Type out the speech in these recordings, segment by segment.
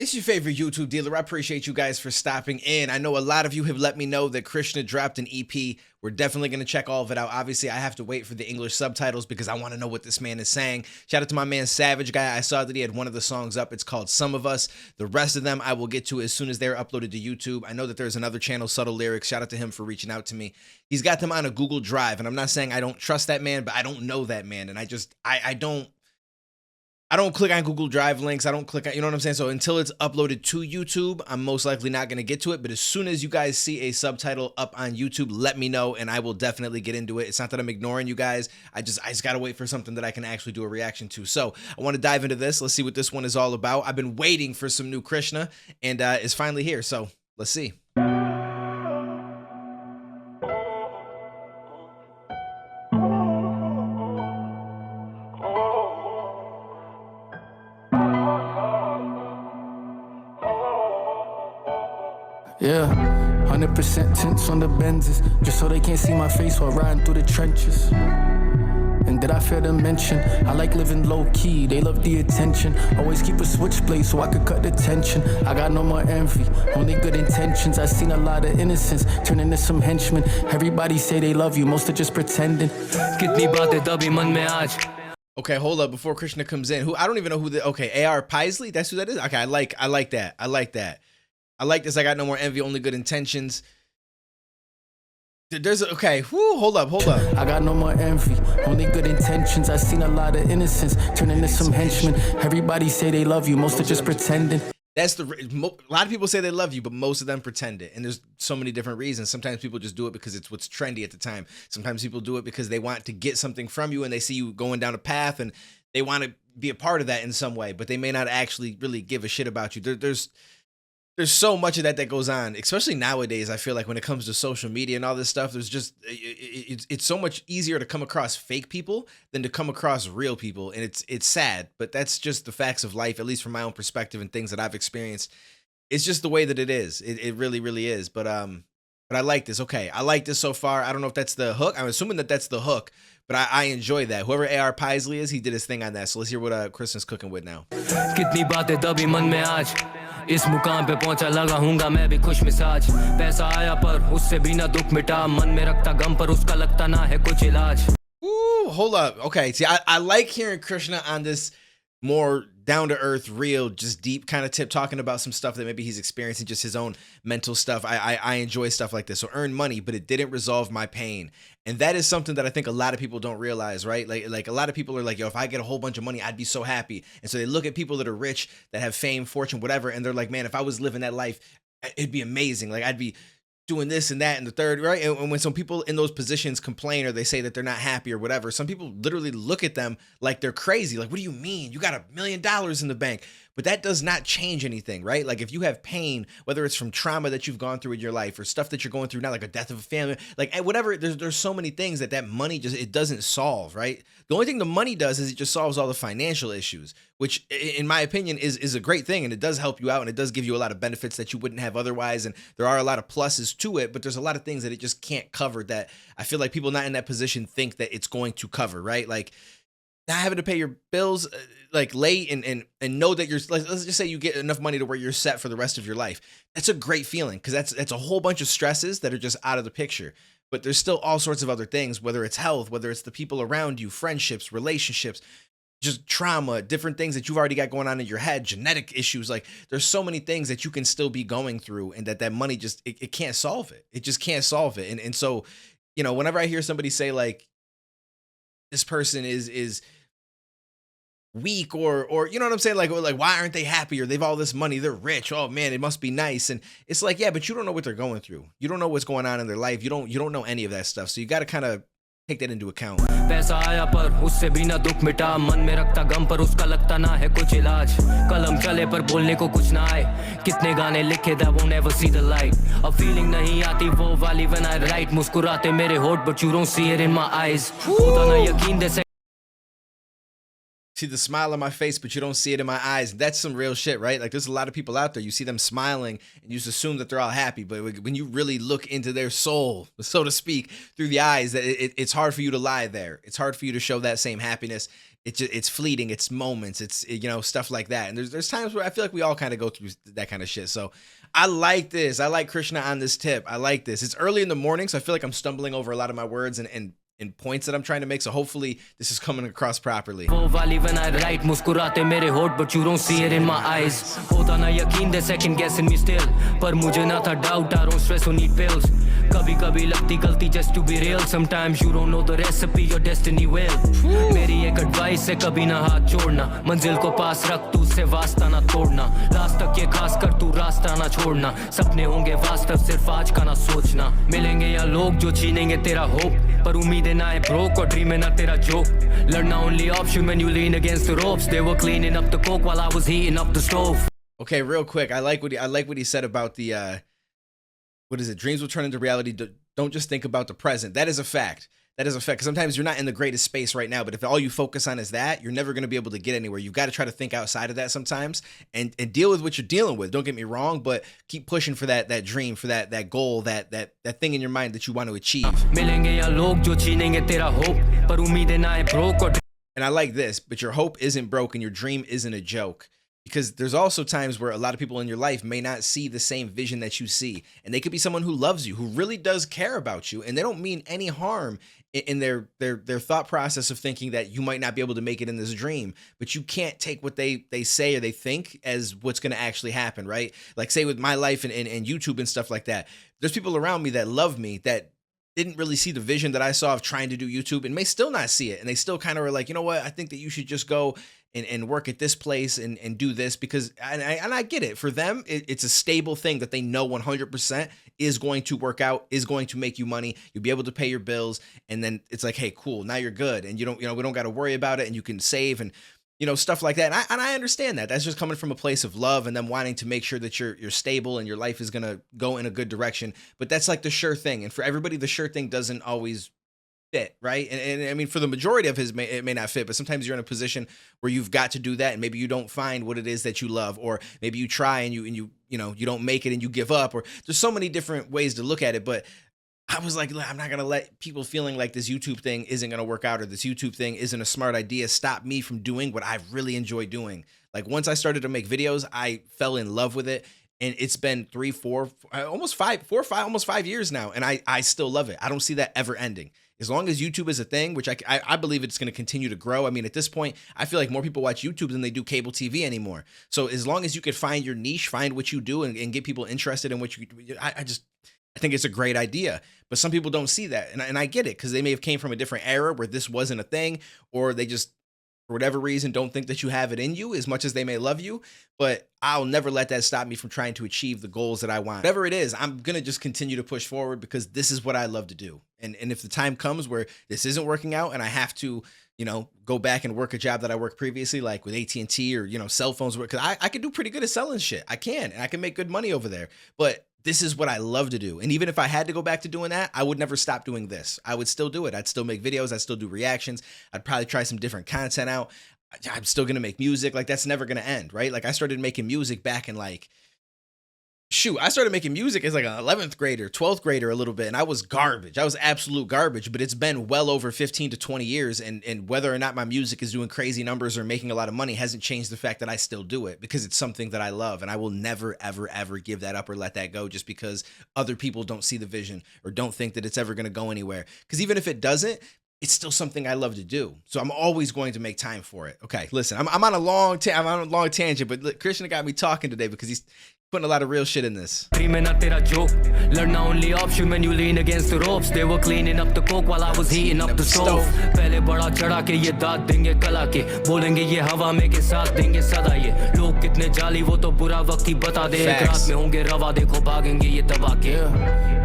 It's your favorite YouTube dealer. I appreciate you guys for stopping in. I know a lot of you have let me know that Krishna dropped an EP. We're definitely going to check all of it out. Obviously, I have to wait for the English subtitles because I want to know what this man is saying. Shout out to my man Savage Guy. I saw that he had one of the songs up. It's called Some of Us. The rest of them I will get to as soon as they're uploaded to YouTube. I know that there's another channel, Subtle Lyrics. Shout out to him for reaching out to me. He's got them on a Google Drive, and I'm not saying I don't trust that man, but I don't know that man, and I don't click on Google Drive links. I don't click on, you know what I'm saying? So until it's uploaded to YouTube, I'm most likely not going to get to it. But as soon as you guys see a subtitle up on YouTube, let me know and I will definitely get into it. It's not that I'm ignoring you guys. I just got to wait for something that I can actually do a reaction to. So I want to dive into this. Let's see what this one is all about. I've been waiting for some new Krishna and it's finally here. So let's see. Yeah, 100% tints on the Benzes, just so they can't see my face while riding through the trenches. And did I fail to mention, I like living low-key, they love the attention. Always keep a switchblade so I could cut the tension. I got no more envy, only good intentions. I seen a lot of innocence turn into some henchmen. Everybody say they love you, most are just pretending. Okay, hold up before Krishna comes in. Who I don't even know who the okay, AR Paisley, that's who that is? Okay, I like that. I like this. I got no more envy, only good intentions. There's okay. Whoo, hold up. I got no more envy, only good intentions. I seen a lot of innocence turn into some henchmen. Everybody say they love you, most are just pretending. That's a lot of people say they love you, but most of them pretend it. And there's so many different reasons. Sometimes people just do it because it's what's trendy at the time. Sometimes people do it because they want to get something from you and they see you going down a path and they want to be a part of that in some way, but they may not actually really give a shit about you. There's so much of that goes on, especially nowadays. I feel like when it comes to social media and all this stuff, there's just it's so much easier to come across fake people than to come across real people, and it's sad, but that's just the facts of life, at least from my own perspective and things that I've experienced. It's just the way that it is. It really, really is. But I like this. Okay, I like this so far. I don't know if that's the hook. I'm assuming that that's the hook, but I enjoy that. Whoever AR Paisley is, he did his thing on that. So let's hear what Kristen's cooking with now. इस मुकाम पे पहुंचा लगा हूंगा मैं भी खुश मिजाज पैसा आया पर उससे भी ना दुख मिटा मन में रखता गम पर उसका लगता ना है कुछ इलाज. Ooh, hold up. Okay, see, I like hearing Krishna on this more down-to-earth, real, just deep kind of tip, talking about some stuff that maybe he's experiencing, just his own mental stuff. I enjoy stuff like this. So earn money, but it didn't resolve my pain. And that is something that I think a lot of people don't realize, right? Like a lot of people are like, yo, if I get a whole bunch of money, I'd be so happy. And so they look at people that are rich, that have fame, fortune, whatever, and they're like, man, if I was living that life, it'd be amazing. Like I'd be doing this and that and the third, right? And when some people in those positions complain or they say that they're not happy or whatever, some people literally look at them like they're crazy. Like, what do you mean? You got $1 million in the bank. But that does not change anything, right? Like if you have pain, whether it's from trauma that you've gone through in your life or stuff that you're going through now, like a death of a family, like whatever, there's so many things that money just, it doesn't solve, right? The only thing the money does is it just solves all the financial issues, which in my opinion is a great thing. And it does help you out and it does give you a lot of benefits that you wouldn't have otherwise. And there are a lot of pluses to it, but there's a lot of things that it just can't cover that I feel like people not in that position think that it's going to cover, right? Like, not having to pay your bills like late and know that let's just say you get enough money to where you're set for the rest of your life. That's a great feeling because that's a whole bunch of stresses that are just out of the picture. But there's still all sorts of other things, whether it's health, whether it's the people around you, friendships, relationships, just trauma, different things that you've already got going on in your head, genetic issues. Like there's so many things that you can still be going through and that money just, it can't solve it. It just can't solve it. And so, you know, whenever I hear somebody say like, this person is weak or you know what I'm saying? Like why aren't they happy? Or they've all this money, they're rich. Oh man, it must be nice. And it's like, yeah, but you don't know what they're going through. You don't know what's going on in their life. You don't know any of that stuff. So you got to kind of take that into account. पैसा आया पर उससे भी ना दुख मिटा मन में रखता गम पर उसका लगता ना है कुछ इलाज कलम चले पर बोलने को कुछ ना आए कितने गाने लिखे that won't ever see the light a feeling नहीं आती वो वाली when I write मुस्कुराते मेरे होठ but you don't see it in my eyes होता ना यकीन दे see the smile on my face, but you don't see it in my eyes. That's some real shit, right? Like there's a lot of people out there, you see them smiling and you just assume that they're all happy. But when you really look into their soul, so to speak, through the eyes, that it's hard for you to lie there. It's hard for you to show that same happiness. It's fleeting, it's moments, it's, you know, stuff like that. And there's times where I feel like we all kind of go through that kind of shit. So I like this. I like Krishna on this tip. I like this. It's early in the morning, so I feel like I'm stumbling over a lot of my words and points that I'm trying to make. So hopefully this is coming across properly. When I write, muskurate mere hot, but you don't see it in my eyes. Hota na yakin, they second guessing me still. Par mujhe na tha doubt, I don't stress or need pills. Kabhi kabhi lagti galti just to be real. Sometimes you don't know the recipe, your destiny will. Meri ek advice hai, kabhi na haath chhodna. Manzil ko paas rakh, tu usse wasta na todna. Last tak ye khas kar, tu rasta na chhodna. Sapne honge vastav, sirf aaj ka na sochna. Milenge ya log jo chhinenge tera hope. Par umeeden na hai broke or dream na tera joke. Ladna only option when you lean against the ropes. They were cleaning up the coke while I was heating up the stove. Okay, real quick, I like what he said about the what is it? Dreams will turn into reality. Don't just think about the present. That is a fact. That is a fact. Because sometimes you're not in the greatest space right now, but if all you focus on is that, you're never going to be able to get anywhere. You've got to try to think outside of that sometimes and deal with what you're dealing with. Don't get me wrong, but keep pushing for that dream, for that goal, that thing in your mind that you want to achieve. And I like this, but your hope isn't broken. Your dream isn't a joke. Because there's also times where a lot of people in your life may not see the same vision that you see. And they could be someone who loves you, who really does care about you. And they don't mean any harm in their thought process of thinking that you might not be able to make it in this dream. But you can't take what they say or they think as what's going to actually happen, right? Like say with my life and YouTube and stuff like that. There's people around me that love me that didn't really see the vision that I saw of trying to do YouTube and may still not see it. And they still kind of were like, you know what? I think that you should just go and work at this place and do this because, and I get it. For them, it's a stable thing that they know 100% is going to work out, is going to make you money. You'll be able to pay your bills. And then it's like, hey, cool, now you're good. And we don't got to worry about it and you can save and, stuff like that. And I understand that. That's just coming from a place of love and them wanting to make sure that you're stable and your life is going to go in a good direction. But that's like the sure thing. And for everybody, the sure thing doesn't always fit, right? And I mean, for the majority of it may not fit, but sometimes you're in a position where you've got to do that, and maybe you don't find what it is that you love, or maybe you try and you don't make it and you give up, or there's so many different ways to look at it. But I was like, I'm not gonna let people feeling like this YouTube thing isn't gonna work out or this YouTube thing isn't a smart idea stop me from doing what I really enjoy doing. Like once I started to make videos, I fell in love with it. And it's been almost 5 years now. And I still love it. I don't see that ever ending. As long as YouTube is a thing, which I believe it's going to continue to grow. I mean, at this point, I feel like more people watch YouTube than they do cable TV anymore. So as long as you could find your niche, find what you do and get people interested in what you do, I think it's a great idea. But some people don't see that. And I get it because they may have came from a different era where this wasn't a thing, or they just, for whatever reason, don't think that you have it in you as much as they may love you. But I'll never let that stop me from trying to achieve the goals that I want. Whatever it is, I'm going to just continue to push forward because this is what I love to do. And if the time comes where this isn't working out and I have to, go back and work a job that I worked previously, like with AT&T or, cell phones, because I can do pretty good at selling shit. I can, and I can make good money over there. But this is what I love to do. And even if I had to go back to doing that, I would never stop doing this. I would still do it. I'd still make videos. I'd still do reactions. I'd probably try some different content out. I'm still going to make music. Like that's never going to end, right? Like I started making music back in I started making music as like an 11th grader, 12th grader a little bit. And I was garbage. I was absolute garbage, but it's been well over 15 to 20 years. And whether or not my music is doing crazy numbers or making a lot of money hasn't changed the fact that I still do it because it's something that I love. And I will never, ever, ever give that up or let that go just because other people don't see the vision or don't think that it's ever going to go anywhere. Because even if it doesn't, it's still something I love to do. So I'm always going to make time for it. Okay, listen, I'm on a long tangent, but Krishna got me talking today because he's putting a lot of real shit in this. Learn only option when you lean against the ropes. They were cleaning up the coke while I was heating up the stove. पहले बड़ा चढ़ा के ये दाद देंगे कला के बोलेंगे ये हवा में के साथ देंगे सदा ये लोग कितने जाली वो तो बुरा वक्त ही बता दे एक रात में होंगे रवा देखो भागेंगे ये दबा के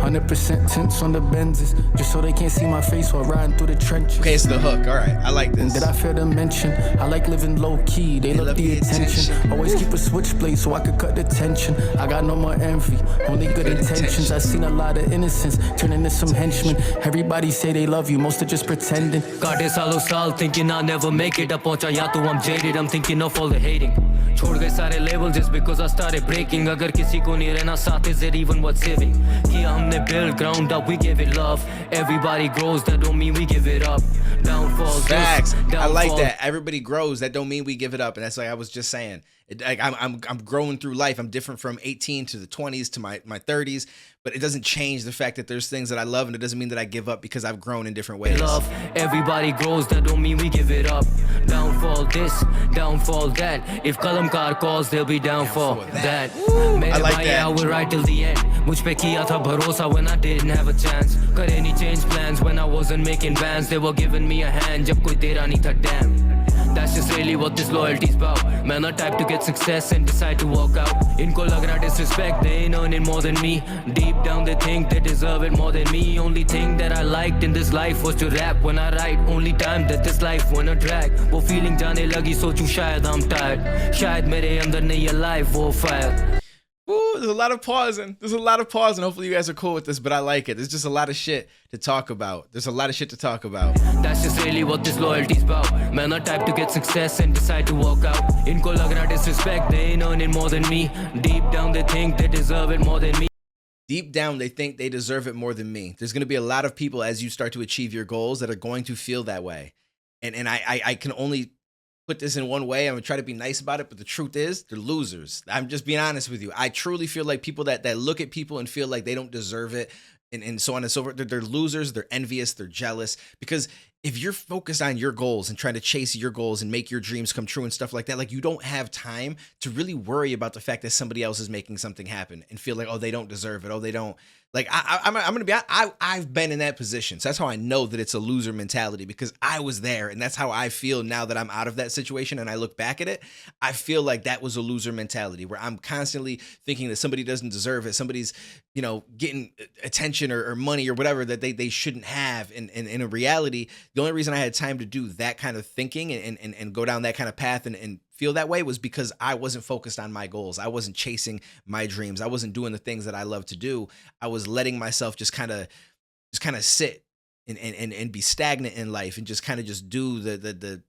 100% tints on the Benzes, just so they can't see my face while riding through the trenches. Okay, it's the hook. All right, I like this. And did I fail to mention, I like living low key, they love the attention. Always keep a switchblade so I could cut the tension. I got no more envy, only good intentions. I seen a lot of innocence turn into some henchmen. Everybody say they love you, most are just pretending. Kaate saalo saal thinking I'll never make it. Ab pahuncha ya to I'm jaded, I'm thinking of all the hating. Chhod gaye sare labels just because I started breaking. Agar kisi ko nahi rehna saath, is it even worth saving? Kiya humne build ground up, we give it love. Everybody grows, that don't mean we give it up. Downfall, Facts. downfall. I like that. Everybody grows. That don't mean we give it up. And that's like I was just saying. I'm growing through life. I'm different from 18 to the 20s to my 30s, but it doesn't change the fact that there's things that I love, and it doesn't mean that I give up because I've grown in different ways. Love, everybody grows, that don't mean we give it up. Downfall this, downfall that. If Kalamkar calls, there'll be downfall that. I like that. I will ride till the end. Mujh pe kiya tha bharosa when I didn't have a chance. Kare nahi change plans when I wasn't making bands. They were giving me a hand jab koi tera nahi tha, damn. That's just really what this loyalty's about. Man, I type to get success and decide to walk out. Inko lag raha disrespect, they ain't earning more than me. Deep down they think they deserve it more than me. Only thing that I liked in this life was to rap when I write. Only time that this life went a drag. Wo feeling jaane lagi, sochu shayad I'm tired. Shayad mere andar nahi alive, wo fire. Ooh, there's a lot of pausing. There's a lot of pausing. Hopefully you guys are cool with this, but I like it. There's just a lot of shit to talk about. There's a lot of shit to talk about. That's just really what this loyalty's about. Man, I type to get success and decide to walk out. Inko lag raha disrespect, they ain't earning more than me. Deep down they think they deserve it more than me. Deep down, they think they deserve it more than me. There's going to be a lot of people as you start to achieve your goals that are going to feel that way. And I can only put this in one way. I'm gonna try to be nice about it, but the truth is they're losers. I'm just being honest with you. I truly feel like people that look at people and feel like they don't deserve it and so on and so forth, they're losers, they're envious, they're jealous. Because if you're focused on your goals and trying to chase your goals and make your dreams come true and stuff like that, like you don't have time to really worry about the fact that somebody else is making something happen and feel like, oh, they don't deserve it. Oh, they don't. Like I'm gonna be. I've been in that position, so that's how I know that it's a loser mentality, because I was there, and that's how I feel now that I'm out of that situation and I look back at it. I feel like that was a loser mentality where I'm constantly thinking that somebody doesn't deserve it, somebody's getting attention or money or whatever that they shouldn't have. And in reality, the only reason I had time to do that kind of thinking and go down that kind of path and feel that way was because I wasn't focused on my goals. I wasn't chasing my dreams. I wasn't doing the things that I love to do. I was letting myself just kind of sit and be stagnant in life and just kind of just do the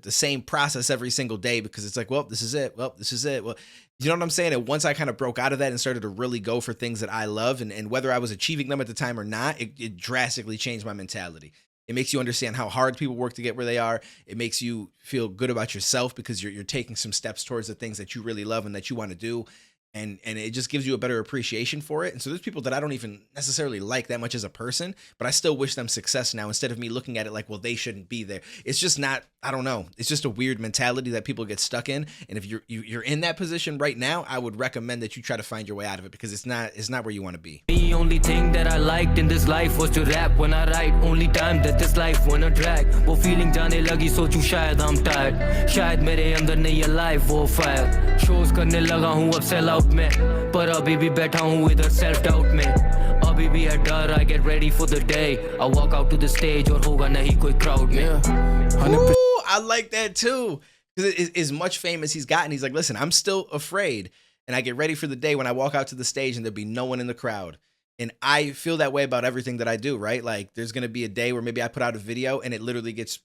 same process every single day, because it's like, well, this is it. Well, this is it. Well, you know what I'm saying? And once I kind of broke out of that and started to really go for things that I love, and whether I was achieving them at the time or not, it drastically changed my mentality. It makes you understand how hard people work to get where they are. It makes you feel good about yourself because you're taking some steps towards the things that you really love and that you want to do. And it just gives you a better appreciation for it. And so there's people that I don't even necessarily like that much as a person, but I still wish them success now, instead of me looking at it like, well, they shouldn't be there. It's just not, I don't know. It's just a weird mentality that people get stuck in. And if you're in that position right now, I would recommend that you try to find your way out of it, because it's not where you want to be. The only thing that I liked in this life was to rap when I write. Only time that this life went a drag. Wo feeling jaane lagi, sochu shayad I'm tired. Shayad mere andar nahi alive, wo fire. Shows karne laga hu ab sell out में, पर अभी भी बैठा हूँ इधर self doubt में. अभी भी है डर, I get ready for the day. I walk out to the stage और होगा नहीं कोई crowd में. Ooh, I like that too. Because as much fame as he's gotten, he's like, listen, I'm still afraid, and I get ready for the day when I walk out to the stage and there'll be no one in the crowd. And I feel that way about everything that I do, right? Like there's going to be a day where maybe I put out a video and it literally gets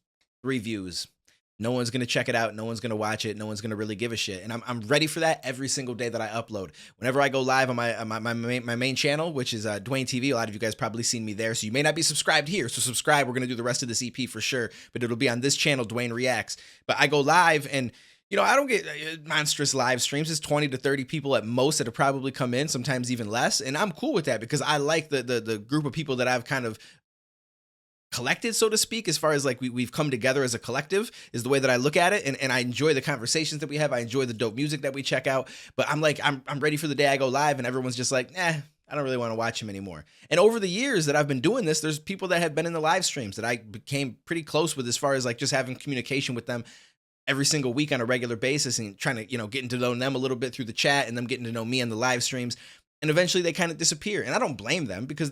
3 views. No one's going to check it out. No one's going to watch it. No one's going to really give a shit. And I'm ready for that every single day that I upload. Whenever I go live on my main channel, which is Duane TV, a lot of you guys probably seen me there. So you may not be subscribed here. So subscribe. We're going to do the rest of this EP for sure. But it'll be on this channel, Duane Reacts. But I go live and, I don't get monstrous live streams. It's 20 to 30 people at most that have probably come in, sometimes even less. And I'm cool with that because I like the group of people that I've kind of collected, so to speak, as far as like we've come together as a collective is the way that I look at it. And I enjoy the conversations that we have. I enjoy the dope music that we check out. But I'm like, I'm ready for the day I go live and everyone's just like, I don't really want to watch him anymore. And over the years that I've been doing this, there's people that have been in the live streams that I became pretty close with, as far as like just having communication with them every single week on a regular basis and trying to, getting to know them a little bit through the chat and them getting to know me on the live streams. And eventually they kind of disappear. And I don't blame them because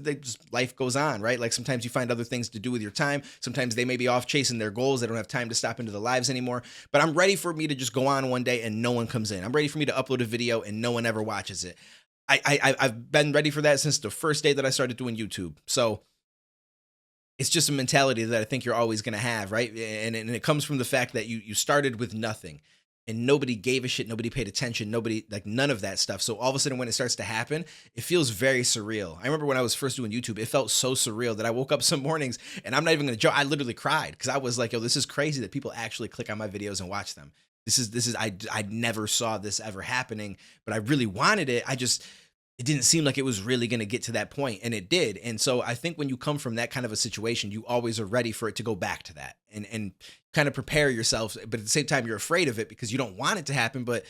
life goes on, right? Like sometimes you find other things to do with your time. Sometimes they may be off chasing their goals. They don't have time to stop into their lives anymore. But I'm ready for me to just go on one day and no one comes in. I'm ready for me to upload a video and no one ever watches it. I've been ready for that since the first day that I started doing YouTube. So it's just a mentality that I think you're always going to have, right? And it comes from the fact that you started with nothing. And nobody gave a shit. Nobody paid attention. Nobody, like none of that stuff. So all of a sudden when it starts to happen, it feels very surreal. I remember when I was first doing YouTube, it felt so surreal that I woke up some mornings and I'm not even going to joke. I literally cried because I was like, yo, this is crazy that people actually click on my videos and watch them. I never saw this ever happening, but I really wanted it. It didn't seem like it was really going to get to that point, and it did. And so I think when you come from that kind of a situation, you always are ready for it to go back to that and kind of prepare yourself. But at the same time, you're afraid of it because you don't want it to happen, but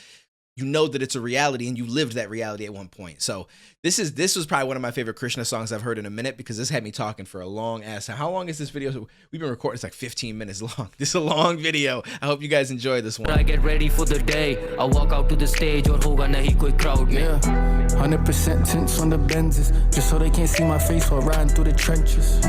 you know that it's a reality and you lived that reality at one point. So this was probably one of my favorite Krishna songs I've heard in a minute because this had me talking for a long ass time. How long is this video? We've been recording, it's like 15 minutes long. This is a long video. I hope you guys enjoy this one. I get ready for the day. I walk out to the stage or hoga nahi koi crowd. Yeah, 100% tints on the Benzes, just so they can't see my face while riding through the trenches.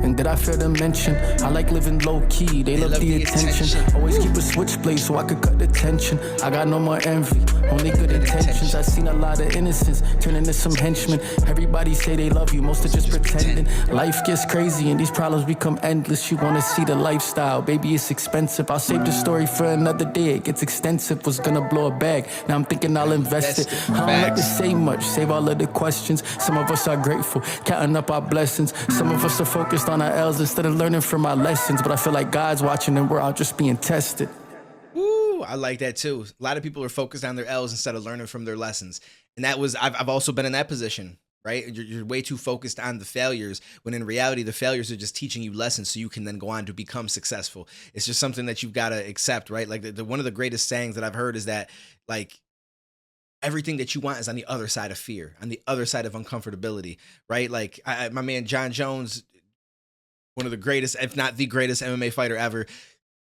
And did I fail to mention, I like living low-key, they love the attention. Always keep a switchblade so I could cut the tension. I got no more envy, only good intentions. I seen a lot of innocence turn into some henchmen. Everybody say they love you, most are just pretending. Life gets crazy and these problems become endless. You wanna see the lifestyle, baby it's expensive. I'll save the story for another day, it gets extensive. Was gonna blow a bag, now I'm thinking I'll invest it. I don't like to say much, save all of the questions. Some of us are grateful, counting up our blessings. Some of us are focused on our L's instead of learning from our lessons. But I feel like God's watching and we're all just being tested. Ooh, I like that too. A lot of people are focused on their L's instead of learning from their lessons. And I've also been in that position, right? You're way too focused on the failures when in reality, the failures are just teaching you lessons so you can then go on to become successful. It's just something that you've got to accept, right? Like one of the greatest sayings that I've heard is that like, everything that you want is on the other side of fear, on the other side of uncomfortability, right? Like my man, John Jones, one of the greatest, if not the greatest MMA fighter ever,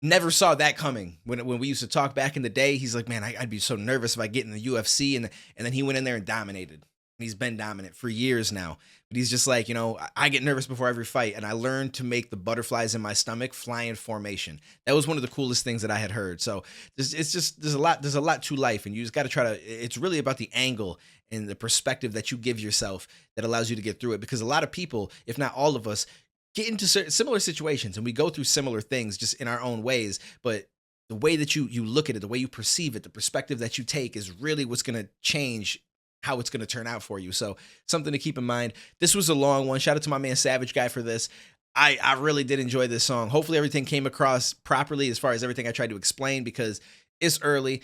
never saw that coming. When we used to talk back in the day, he's like, man, I'd be so nervous if I get in the UFC. And then he went in there and dominated. And he's been dominant for years now. But he's just like, I get nervous before every fight. And I learned to make the butterflies in my stomach fly in formation. That was one of the coolest things that I had heard. So there's a lot to life. And you just got to try to, it's really about the angle and the perspective that you give yourself that allows you to get through it. Because a lot of people, if not all of us, get into similar situations and we go through similar things just in our own ways. But the way that you look at it, the way you perceive it, the perspective that you take is really what's going to change how it's going to turn out for you. So something to keep in mind. This was a long one. Shout out to my man Savage Guy for this. I really did enjoy this song. Hopefully everything came across properly as far as everything I tried to explain because it's early.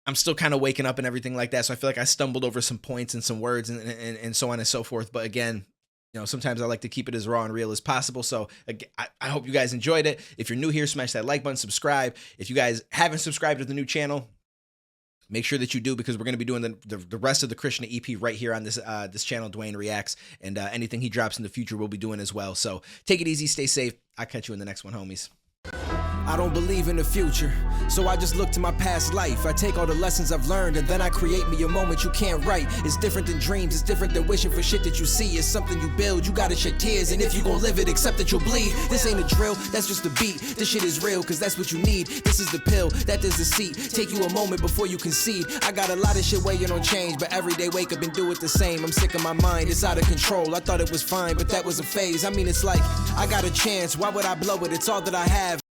I'm still kind of waking up and everything like that. So I feel like I stumbled over some points and some words and so on and so forth. But again, sometimes I like to keep it as raw and real as possible. So I hope you guys enjoyed it. If you're new here, smash that like button, subscribe. If you guys haven't subscribed to the new channel, make sure that you do because we're going to be doing the rest of the Krishna EP right here on this channel, Duane Reacts. And anything he drops in the future, we'll be doing as well. So take it easy, stay safe. I'll catch you in the next one, homies. I don't believe in the future, so I just look to my past life. I take all the lessons I've learned and then I create me a moment you can't write. It's different than dreams, it's different than wishing for shit that you see. It's something you build, you gotta shed tears, and if you gon' live it, accept that you'll bleed. This ain't a drill, that's just a beat. This shit is real, cause that's what you need. This is the pill, that is the seat. Take you a moment before you concede. I got a lot of shit waiting on change, but every day wake up and do it the same. I'm sick of my mind, it's out of control. I thought it was fine, but that was a phase. I mean, it's like, I got a chance, why would I blow it? It's all that I have.